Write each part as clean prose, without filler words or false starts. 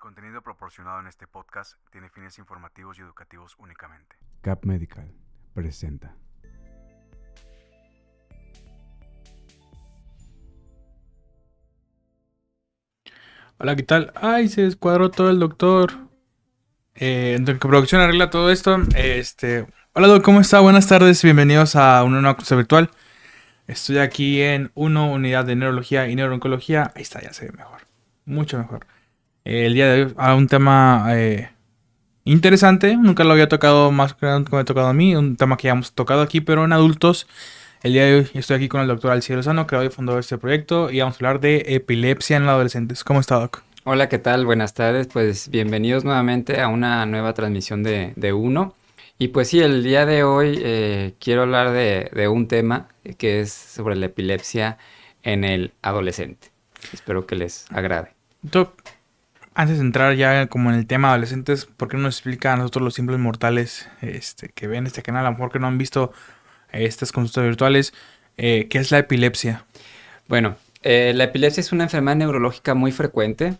contenido proporcionado en este podcast tiene fines informativos y educativos únicamente. Cap Medical presenta. Hola, ¿qué tal? Ay, se descuadró todo el doctor. En producción arregla todo esto. Hola, doc, ¿cómo está? Buenas tardes, bienvenidos a una nueva consulta virtual. Estoy aquí en unidad de neurología y neurooncología. Ahí está, ya se ve mejor. Mucho mejor. El día de hoy a un tema interesante. Nunca lo había tocado más que me ha tocado a mí. Un tema que ya hemos tocado aquí, pero en adultos. El día de hoy estoy aquí con el doctor Alcides Lozano, creador y fundador de este proyecto, y vamos a hablar de epilepsia en los adolescentes. ¿Cómo está, doc? Hola, ¿qué tal? Buenas tardes. Pues bienvenidos nuevamente a una nueva transmisión de Uno. Y pues sí, el día de hoy quiero hablar de un tema que es sobre la epilepsia en el adolescente. Espero que les agrade. Doc, antes de entrar ya como en el tema de adolescentes, ¿por qué no nos explica a nosotros los simples mortales que ven este canal, a lo mejor que no han visto estas consultas virtuales, qué es la epilepsia? Bueno, la epilepsia es una enfermedad neurológica muy frecuente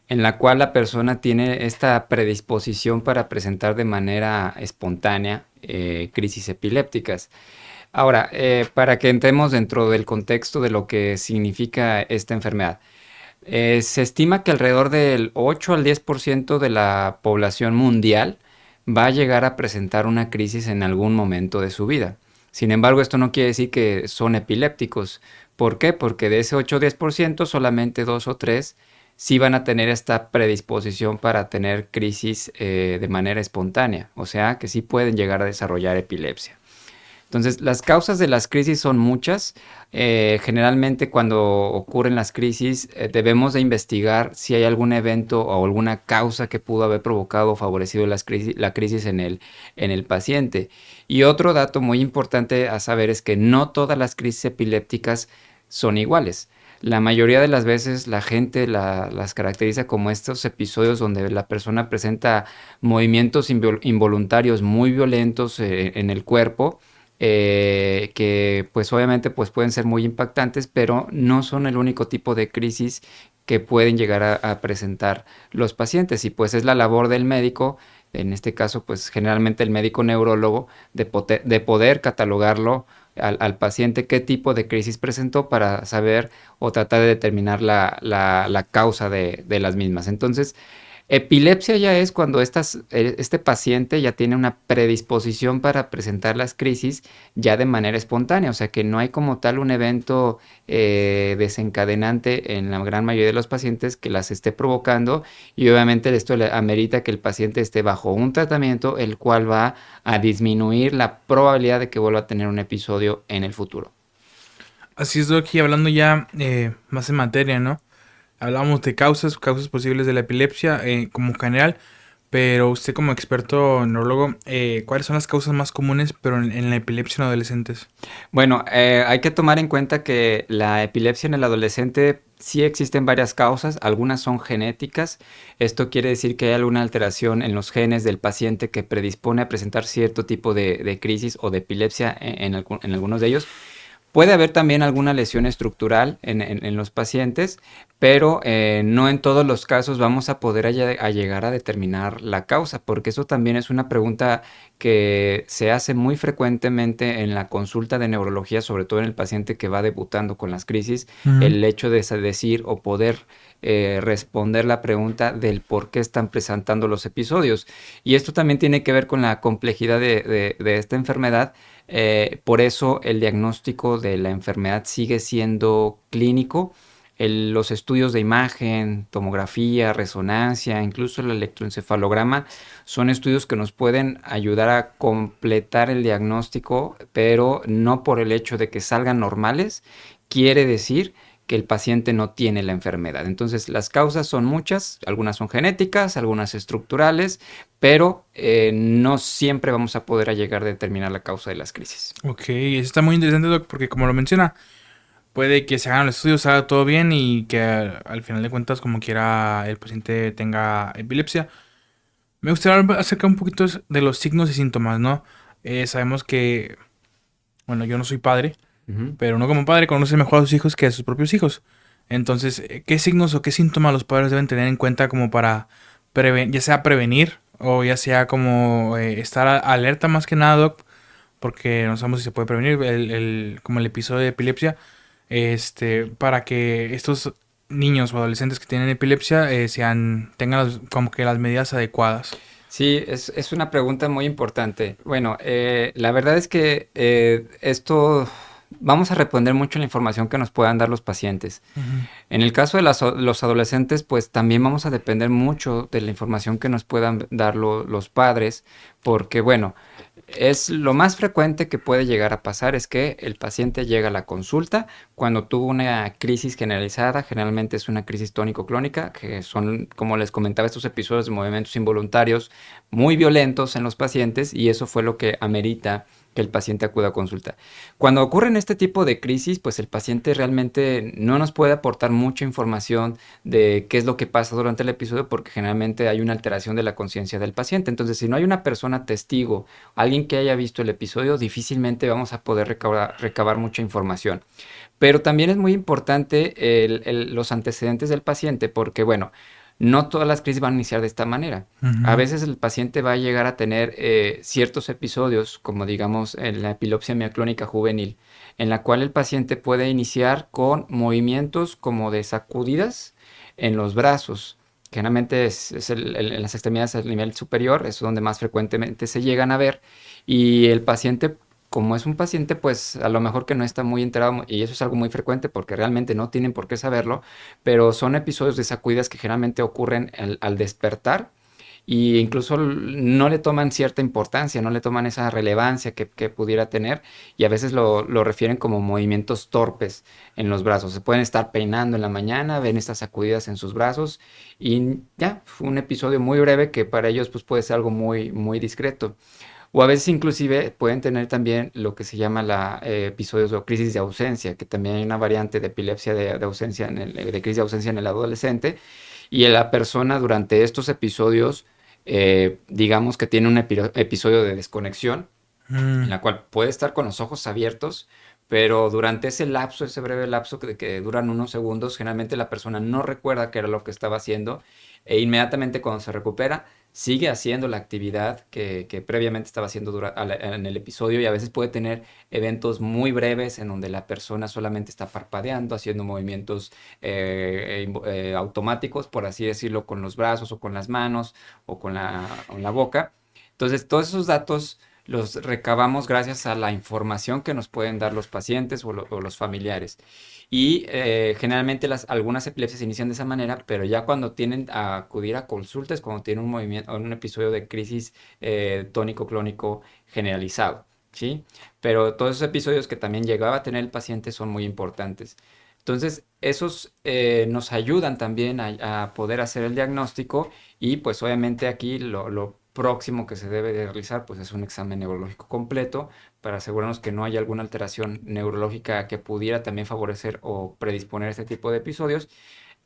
en la cual la persona tiene esta predisposición para presentar de manera espontánea crisis epilépticas. Ahora, para que entremos dentro del contexto de lo que significa esta enfermedad, se estima que alrededor del 8 al 10% de la población mundial va a llegar a presentar una crisis en algún momento de su vida. Sin embargo, esto no quiere decir que son epilépticos. ¿Por qué? Porque de ese 8 o 10% solamente 2 o 3 sí van a tener esta predisposición para tener crisis de manera espontánea. O sea, que sí pueden llegar a desarrollar epilepsia. Entonces, las causas de las crisis son muchas. Generalmente cuando ocurren las crisis debemos de investigar si hay algún evento o alguna causa que pudo haber provocado o favorecido la crisis en el paciente. Y otro dato muy importante a saber es que no todas las crisis epilépticas son iguales. La mayoría de las veces la gente las caracteriza como estos episodios donde la persona presenta movimientos involuntarios muy violentos en el cuerpo, que pues obviamente pues pueden ser muy impactantes, pero no son el único tipo de crisis que pueden llegar a presentar los pacientes, y pues es la labor del médico, en este caso pues generalmente el médico neurólogo, de poder catalogarlo al paciente qué tipo de crisis presentó para saber o tratar de determinar la causa de las mismas. Entonces, epilepsia ya es cuando este paciente ya tiene una predisposición para presentar las crisis ya de manera espontánea, o sea que no hay como tal un evento desencadenante en la gran mayoría de los pacientes que las esté provocando, y obviamente esto le amerita que el paciente esté bajo un tratamiento el cual va a disminuir la probabilidad de que vuelva a tener un episodio en el futuro. Así es, doc, y hablando ya más en materia, ¿no? Hablamos de causas posibles de la epilepsia como general, pero usted como experto neurólogo, ¿cuáles son las causas más comunes pero en la epilepsia en adolescentes? Bueno, hay que tomar en cuenta que la epilepsia en el adolescente sí existen varias causas, algunas son genéticas. Esto quiere decir que hay alguna alteración en los genes del paciente que predispone a presentar cierto tipo de crisis o de epilepsia en algunos de ellos. Puede haber también alguna lesión estructural en los pacientes, pero no en todos los casos vamos a poder llegar a determinar la causa, porque eso también es una pregunta que se hace muy frecuentemente en la consulta de neurología, sobre todo en el paciente que va debutando con las crisis, el hecho de decir o poder responder la pregunta del por qué están presentando los episodios. Y esto también tiene que ver con la complejidad de esta enfermedad. Por eso el diagnóstico de la enfermedad sigue siendo clínico. Los estudios de imagen, tomografía, resonancia, incluso el electroencefalograma son estudios que nos pueden ayudar a completar el diagnóstico, pero no por el hecho de que salgan normales quiere decir que el paciente no tiene la enfermedad. Entonces, las causas son muchas, algunas son genéticas, algunas estructurales, pero no siempre vamos a poder llegar a determinar la causa de las crisis. Ok, eso está muy interesante, doc, porque como lo menciona, puede que se hagan los estudios, se haga todo bien y que al final de cuentas, como quiera, el paciente tenga epilepsia. Me gustaría hablar acerca un poquito de los signos y síntomas, ¿no? Sabemos que, bueno, yo no soy padre, pero uno como padre conoce mejor a sus hijos que a sus propios hijos. Entonces, ¿qué signos o qué síntomas los padres deben tener en cuenta como para ya sea prevenir o ya sea como estar alerta más que nada, Doc, porque no sabemos si se puede prevenir como el episodio de epilepsia, para que estos niños o adolescentes que tienen epilepsia tengan como que las medidas adecuadas. Sí, es una pregunta muy importante. Bueno, la verdad es que esto vamos a responder mucho en la información que nos puedan dar los pacientes. Ujú. En el caso de los adolescentes, pues también vamos a depender mucho de la información que nos puedan dar los padres, porque bueno, es lo más frecuente que puede llegar a pasar es que el paciente llega a la consulta cuando tuvo una crisis generalizada, generalmente es una crisis tónico-clónica, que son, como les comentaba, estos episodios de movimientos involuntarios muy violentos en los pacientes y eso fue lo que amerita que el paciente acuda a consulta. Cuando ocurren este tipo de crisis, pues el paciente realmente no nos puede aportar mucha información de qué es lo que pasa durante el episodio porque generalmente hay una alteración de la conciencia del paciente. Entonces, si no hay una persona testigo, alguien que haya visto el episodio, difícilmente vamos a poder recabar mucha información. Pero también es muy importante los antecedentes del paciente porque, bueno, no todas las crisis van a iniciar de esta manera. A Ujú. veces el paciente va a llegar a tener ciertos episodios, como digamos en la epilepsia mioclónica juvenil, en la cual el paciente puede iniciar con movimientos como de sacudidas en los brazos. Generalmente en las extremidades al nivel superior, es donde más frecuentemente se llegan a ver. Y el paciente, como es un paciente, pues a lo mejor que no está muy enterado, y eso es algo muy frecuente porque realmente no tienen por qué saberlo, pero son episodios de sacudidas que generalmente ocurren al despertar y incluso no le toman cierta importancia, no le toman esa relevancia que pudiera tener y a veces lo refieren como movimientos torpes en los brazos. Se pueden estar peinando en la mañana, ven estas sacudidas en sus brazos y ya, fue un episodio muy breve que para ellos pues, puede ser algo muy, muy discreto. O a veces inclusive pueden tener también lo que se llama episodios o crisis de ausencia, que también hay una variante de epilepsia de ausencia, de crisis de ausencia en el adolescente. Y la persona durante estos episodios, digamos que tiene un episodio de desconexión, en Mm. la cual puede estar con los ojos abiertos, pero durante ese lapso, ese breve lapso que duran unos segundos, generalmente la persona no recuerda qué era lo que estaba haciendo e inmediatamente cuando se recupera, sigue haciendo la actividad que previamente estaba haciendo en el episodio y a veces puede tener eventos muy breves en donde la persona solamente está parpadeando, haciendo movimientos automáticos, por así decirlo, con los brazos o con las manos o con la boca. Entonces, todos esos datos los recabamos gracias a la información que nos pueden dar los pacientes o los familiares. Y generalmente algunas epilepsias se inician de esa manera, pero ya cuando tienen a acudir a consultas, cuando tienen un movimiento, un episodio de crisis tónico-clónico generalizado, ¿sí? Pero todos esos episodios que también llegaba a tener el paciente son muy importantes. Entonces, esos nos ayudan también a poder hacer el diagnóstico y pues obviamente aquí lo próximo que se debe de realizar pues es un examen neurológico completo para asegurarnos que no haya alguna alteración neurológica que pudiera también favorecer o predisponer este tipo de episodios.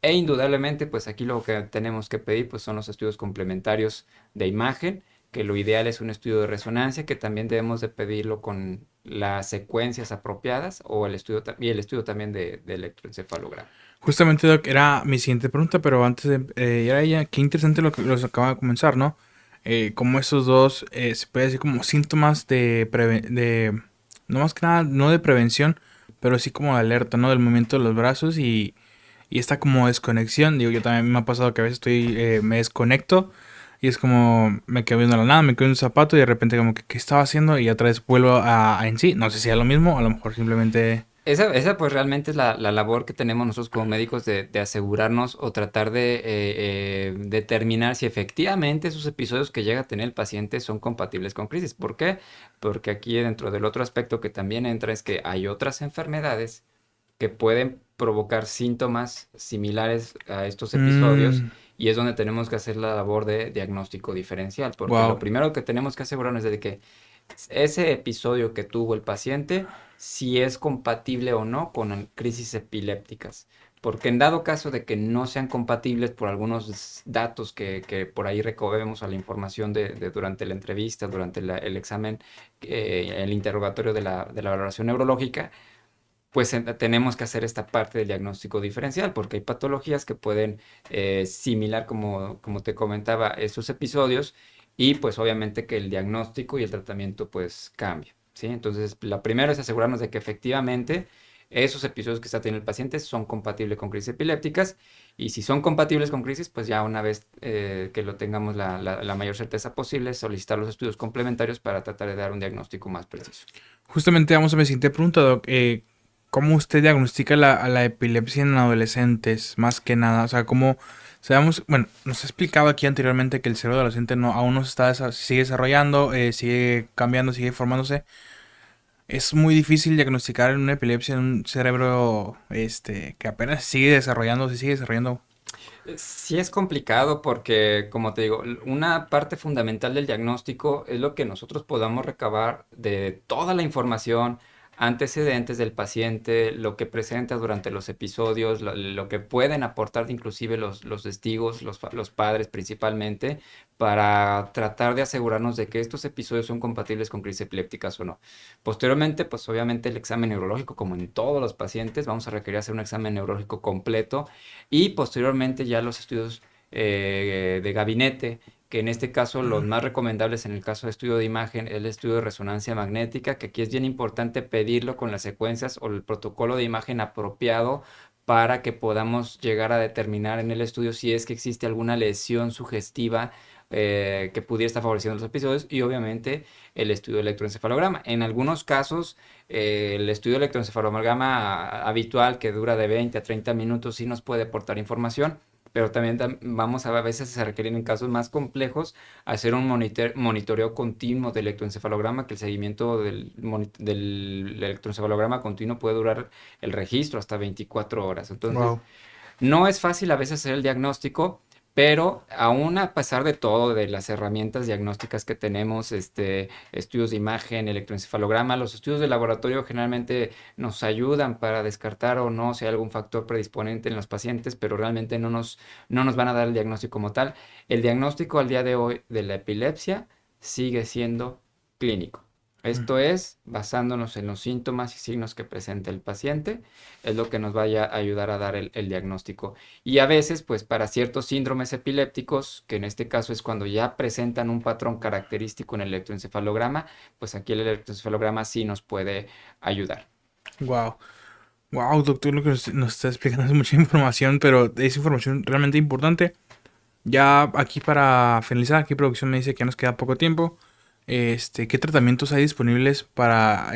E indudablemente, pues aquí lo que tenemos que pedir pues son los estudios complementarios de imagen, que lo ideal es un estudio de resonancia, que también debemos de pedirlo con las secuencias apropiadas o y el estudio también de electroencefalograma. Justamente, Doc, era mi siguiente pregunta, pero antes de ir a ella, qué interesante lo que los acaba de comenzar, ¿no? Como estos dos, se puede decir como síntomas no más que nada, no de prevención, pero sí como de alerta, ¿no? Del movimiento de los brazos y esta como desconexión. Digo, yo también me ha pasado que a veces me desconecto y es como me quedo viendo la nada, me quedo en un zapato y de repente como que, ¿qué estaba haciendo? Y otra vez vuelvo a en sí. No sé si es lo mismo, a lo mejor simplemente... Esa pues realmente es la labor que tenemos nosotros como médicos de asegurarnos o tratar de determinar si efectivamente esos episodios que llega a tener el paciente son compatibles con crisis. ¿Por qué? Porque aquí dentro del otro aspecto que también entra es que hay otras enfermedades que pueden provocar síntomas similares a estos episodios y es donde tenemos que hacer la labor de diagnóstico diferencial, porque lo Wow. primero que tenemos que asegurarnos es de que ese episodio que tuvo el paciente, si es compatible o no con crisis epilépticas. Porque en dado caso de que no sean compatibles por algunos datos que por ahí recabemos a la información durante la entrevista, durante el examen, el interrogatorio de la valoración neurológica, pues tenemos que hacer esta parte del diagnóstico diferencial, porque hay patologías que pueden similar, como te comentaba, estos episodios, y pues obviamente que el diagnóstico y el tratamiento pues cambia, ¿sí? Entonces, la primera es asegurarnos de que efectivamente esos episodios que está teniendo el paciente son compatibles con crisis epilépticas, y si son compatibles con crisis, pues ya una vez que lo tengamos la mayor certeza posible, solicitar los estudios complementarios para tratar de dar un diagnóstico más preciso. Justamente vamos a mi siguiente pregunta, Doc. ¿Cómo usted diagnostica a la epilepsia en adolescentes? Más que nada, o sea, ¿cómo sabemos? Bueno, nos ha explicado aquí anteriormente que el cerebro adolescente aún no se está, sigue desarrollando, sigue cambiando, sigue formándose. Es muy difícil diagnosticar una epilepsia en un cerebro que apenas sigue desarrollando, se sigue desarrollando. Sí es complicado porque, como te digo, una parte fundamental del diagnóstico es lo que nosotros podamos recabar de toda la información, antecedentes del paciente, lo que presenta durante los episodios, lo que pueden aportar inclusive los testigos, los padres principalmente, para tratar de asegurarnos de que estos episodios son compatibles con crisis epilépticas o no. Posteriormente, pues obviamente el examen neurológico, como en todos los pacientes, vamos a requerir hacer un examen neurológico completo y posteriormente ya los estudios de gabinete, que en este caso los más recomendables en el caso de estudio de imagen es el estudio de resonancia magnética, que aquí es bien importante pedirlo con las secuencias o el protocolo de imagen apropiado para que podamos llegar a determinar en el estudio si es que existe alguna lesión sugestiva que pudiera estar favoreciendo los episodios, y obviamente el estudio de electroencefalograma. En algunos casos, el estudio de electroencefalograma habitual, que dura de 20 a 30 minutos, sí nos puede aportar información, pero también vamos a veces se requieren en casos más complejos hacer un monitoreo continuo del electroencefalograma, que el seguimiento del electroencefalograma continuo puede durar el registro hasta 24 horas. Entonces, Wow. no es fácil a veces hacer el diagnóstico, pero aún a pesar de todo, de las herramientas diagnósticas que tenemos, estudios de imagen, electroencefalograma, los estudios de laboratorio generalmente nos ayudan para descartar o no si hay algún factor predisponente en los pacientes, pero realmente no nos van a dar el diagnóstico como tal. El diagnóstico al día de hoy de la epilepsia sigue siendo clínico. Esto es, basándonos en los síntomas y signos que presenta el paciente, es lo que nos vaya a ayudar a dar el diagnóstico. Y a veces, pues para ciertos síndromes epilépticos, que en este caso es cuando ya presentan un patrón característico en el electroencefalograma, pues aquí el electroencefalograma sí nos puede ayudar. Wow. Wow, doctor, lo que nos está explicando es mucha información, pero es información realmente importante. Ya aquí para finalizar, aquí producción me dice que ya nos queda poco tiempo. ¿Qué tratamientos hay disponibles para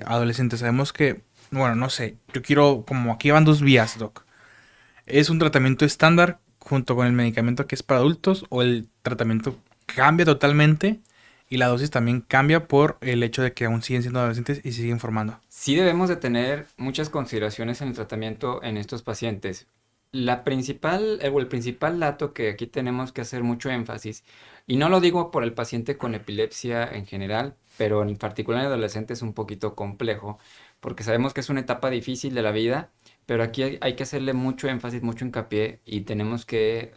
adolescentes? Sabemos que, bueno, no sé, yo quiero, como aquí van dos vías, doc. ¿Es un tratamiento estándar junto con el medicamento que es para adultos o el tratamiento cambia totalmente y la dosis también cambia por el hecho de que aún siguen siendo adolescentes y siguen formando? Sí debemos de tener muchas consideraciones en el tratamiento en estos pacientes. El principal dato que aquí tenemos que hacer mucho énfasis, y no lo digo por el paciente con epilepsia en general, pero en particular en adolescentes es un poquito complejo, porque sabemos que es una etapa difícil de la vida, pero aquí hay que hacerle mucho énfasis, mucho hincapié, y tenemos que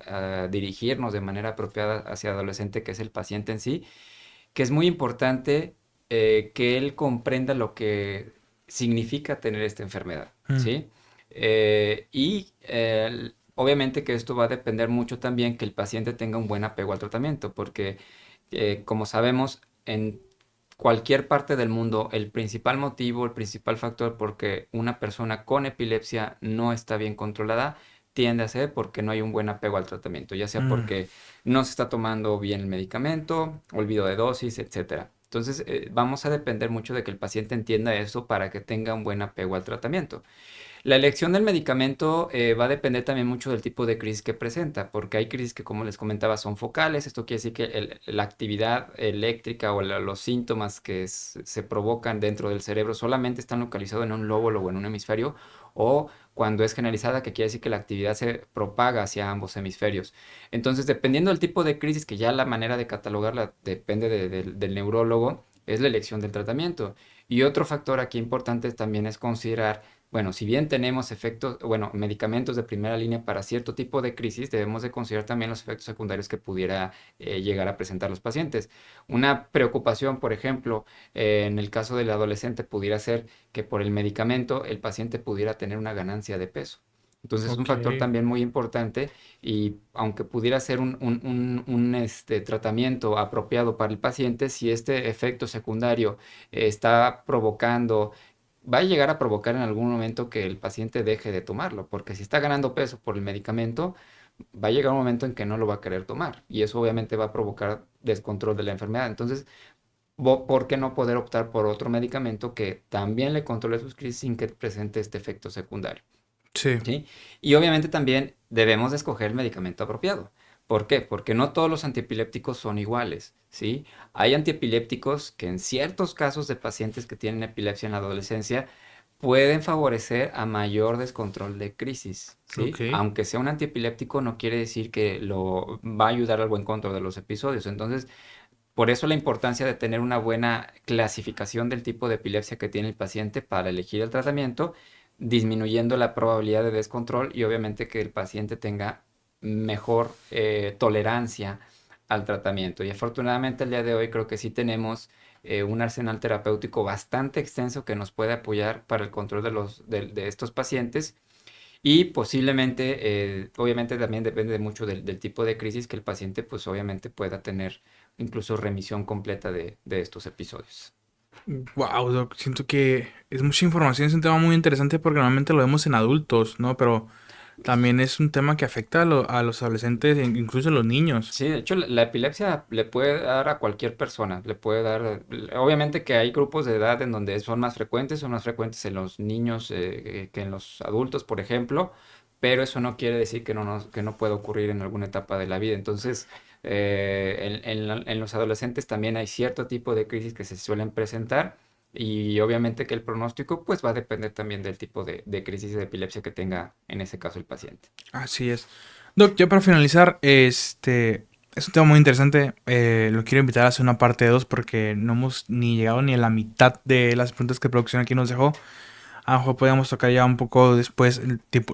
dirigirnos de manera apropiada hacia el adolescente, que es el paciente en sí, que es muy importante que él comprenda lo que significa tener esta enfermedad, Mm. ¿sí? Obviamente que esto va a depender mucho también que el paciente tenga un buen apego al tratamiento, porque como sabemos, en cualquier parte del mundo, el principal motivo, el principal factor por que una persona con epilepsia no está bien controlada, tiende a ser porque no hay un buen apego al tratamiento, ya sea Mm. porque no se está tomando bien el medicamento, olvido de dosis, etcétera. Entonces, vamos a depender mucho de que el paciente entienda eso para que tenga un buen apego al tratamiento. La elección del medicamento va a depender también mucho del tipo de crisis que presenta, porque hay crisis que, como les comentaba, son focales. Esto quiere decir que la actividad eléctrica o los síntomas que se provocan dentro del cerebro solamente están localizados en un lóbulo o en un hemisferio, o cuando es generalizada, que quiere decir que la actividad se propaga hacia ambos hemisferios. Entonces, dependiendo del tipo de crisis, que ya la manera de catalogarla depende del neurólogo, es la elección del tratamiento. Y otro factor aquí importante también es considerar Bueno, si bien tenemos medicamentos de primera línea para cierto tipo de crisis, debemos de considerar también los efectos secundarios que pudiera llegar a presentar los pacientes. Una preocupación, por ejemplo, en el caso del adolescente pudiera ser que por el medicamento el paciente pudiera tener una ganancia de peso. Entonces es un Ok. factor también muy importante y aunque pudiera ser un tratamiento apropiado para el paciente, si este efecto secundario está provocando, va a llegar a provocar en algún momento que el paciente deje de tomarlo, porque si está ganando peso por el medicamento, va a llegar un momento en que no lo va a querer tomar y eso obviamente va a provocar descontrol de la enfermedad. Entonces, ¿por qué no poder optar por otro medicamento que también le controle sus crisis sin que presente este efecto secundario? Sí. ¿Sí? Y obviamente también debemos de escoger el medicamento apropiado. ¿Por qué? Porque no todos los antiepilépticos son iguales, ¿sí? Hay antiepilépticos que en ciertos casos de pacientes que tienen epilepsia en la adolescencia pueden favorecer a mayor descontrol de crisis, ¿sí? Ok. Aunque sea un antiepiléptico no quiere decir que lo va a ayudar al buen control de los episodios. Entonces, por eso la importancia de tener una buena clasificación del tipo de epilepsia que tiene el paciente para elegir el tratamiento, disminuyendo la probabilidad de descontrol y obviamente que el paciente tenga mejor tolerancia al tratamiento. Y afortunadamente el día de hoy creo que sí tenemos un arsenal terapéutico bastante extenso que nos puede apoyar para el control de estos pacientes y posiblemente, obviamente también depende mucho del tipo de crisis que el paciente pues obviamente pueda tener incluso remisión completa de estos episodios. Wow, Doc, siento que es mucha información, es un tema muy interesante porque normalmente lo vemos en adultos, ¿no? Pero también es un tema que afecta a los adolescentes e incluso a los niños. Sí, de hecho la epilepsia le puede dar a cualquier persona, le puede dar, obviamente que hay grupos de edad en donde son más frecuentes en los niños que en los adultos, por ejemplo, pero eso no quiere decir que no pueda ocurrir en alguna etapa de la vida. Entonces, en los adolescentes también hay cierto tipo de crisis que se suelen presentar y obviamente que el pronóstico pues va a depender también del tipo de crisis de epilepsia que tenga en ese caso el paciente. Así es. Doc, ya para finalizar, es un tema muy interesante. Lo quiero invitar a hacer una parte 2 porque no hemos ni llegado ni a la mitad de las preguntas que producción aquí nos dejó. A lo mejor podríamos tocar ya un poco después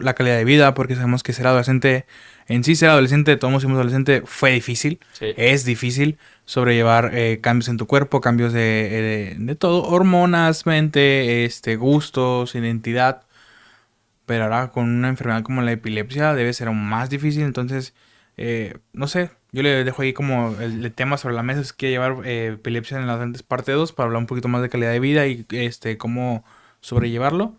la calidad de vida, porque sabemos que ser adolescente, en sí ser adolescente, todos somos adolescente, fue difícil, Sí. es difícil sobrellevar cambios en tu cuerpo, cambios de todo, hormonas, mente, gustos, identidad. Pero ahora con una enfermedad como la epilepsia debe ser aún más difícil, entonces, no sé, yo le dejo ahí como el tema sobre la mesa, es que llevar epilepsia en las adolescentes parte 2 para hablar un poquito más de calidad de vida y cómo sobrellevarlo.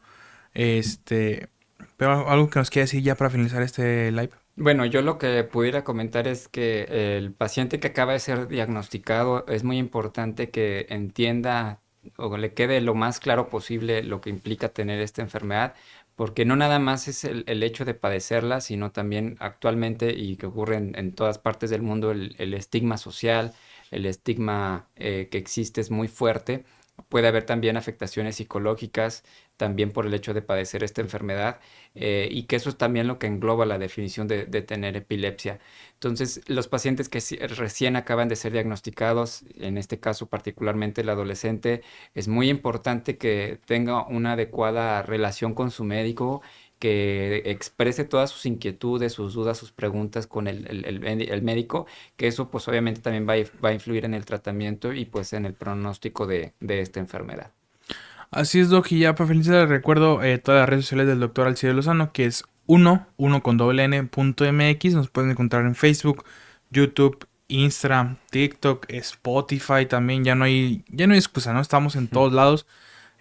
Este, pero algo que nos quiera decir ya para finalizar este live. Bueno, yo lo que pudiera comentar es que el paciente que acaba de ser diagnosticado es muy importante que entienda o le quede lo más claro posible lo que implica tener esta enfermedad, porque no nada más es el hecho de padecerla, sino también actualmente y que ocurre en todas partes del mundo, el estigma social, el estigma que existe es muy fuerte. Puede haber también afectaciones psicológicas, también por el hecho de padecer esta enfermedad y que eso es también lo que engloba la definición de tener epilepsia. Entonces, los pacientes que recién acaban de ser diagnosticados, en este caso particularmente el adolescente, es muy importante que tenga una adecuada relación con su médico, que exprese todas sus inquietudes, sus dudas, sus preguntas con el médico, que eso pues obviamente también va a influir en el tratamiento y pues en el pronóstico de esta enfermedad. Así es, Doc, y ya para finalizar les recuerdo todas las redes sociales del doctor Alcides Lozano, que es uno con doble n punto mx. Nos pueden encontrar en Facebook, YouTube, Instagram, TikTok, Spotify también. Ya no hay excusa, ¿no? Estamos en todos lados.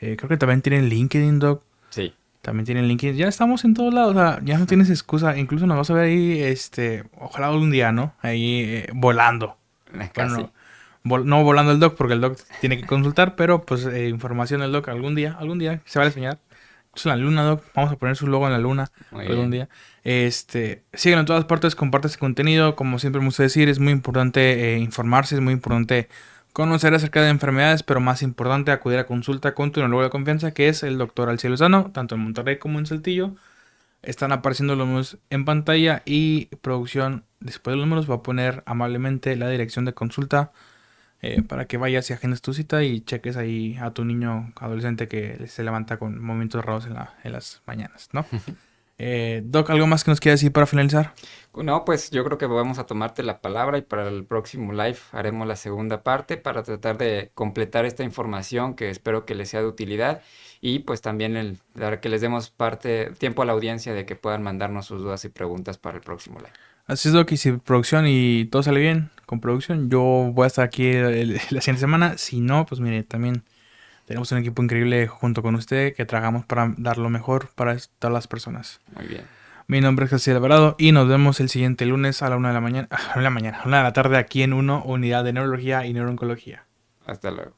Creo que también tienen LinkedIn, Doc. Sí, También tienen LinkedIn. Ya estamos en todos lados. O sea, ya no tienes excusa. Incluso nos vas a ver ahí, ojalá algún día, ¿no? Ahí volando. Bueno, casi. no volando el doc porque el doc tiene que consultar, pero pues información del doc algún día se va a enseñar. Es la luna, doc. Vamos a poner su logo en la luna Muy algún bien. día. Síguelo en todas partes, comparte ese contenido. Como siempre me gusta decir, es muy importante informarse, es muy importante conocer acerca de enfermedades, pero más importante acudir a consulta con tu neurólogo de confianza, que es el doctor Alcides Lozano, tanto en Monterrey como en Saltillo. Están apareciendo los números en pantalla y producción, después de los números, va a poner amablemente la dirección de consulta para que vayas y agendes tu cita y cheques ahí a tu niño adolescente que se levanta con movimientos raros en las mañanas, ¿no? Doc, ¿algo más que nos quieras decir para finalizar? No, pues yo creo que vamos a tomarte la palabra y para el próximo live haremos la segunda parte para tratar de completar esta información que espero que les sea de utilidad y pues también que les demos tiempo a la audiencia de que puedan mandarnos sus dudas y preguntas para el próximo live. Así es, Doc, y si producción y todo sale bien con producción, yo voy a estar aquí la siguiente semana. Si no, pues mire, también tenemos un equipo increíble junto con usted que trabajamos para dar lo mejor para todas las personas. Muy bien. Mi nombre es José Alvarado y nos vemos el siguiente lunes a la 1 de la mañana, a la 1 de la tarde aquí en Unidad de Neurología y Neurooncología. Hasta luego.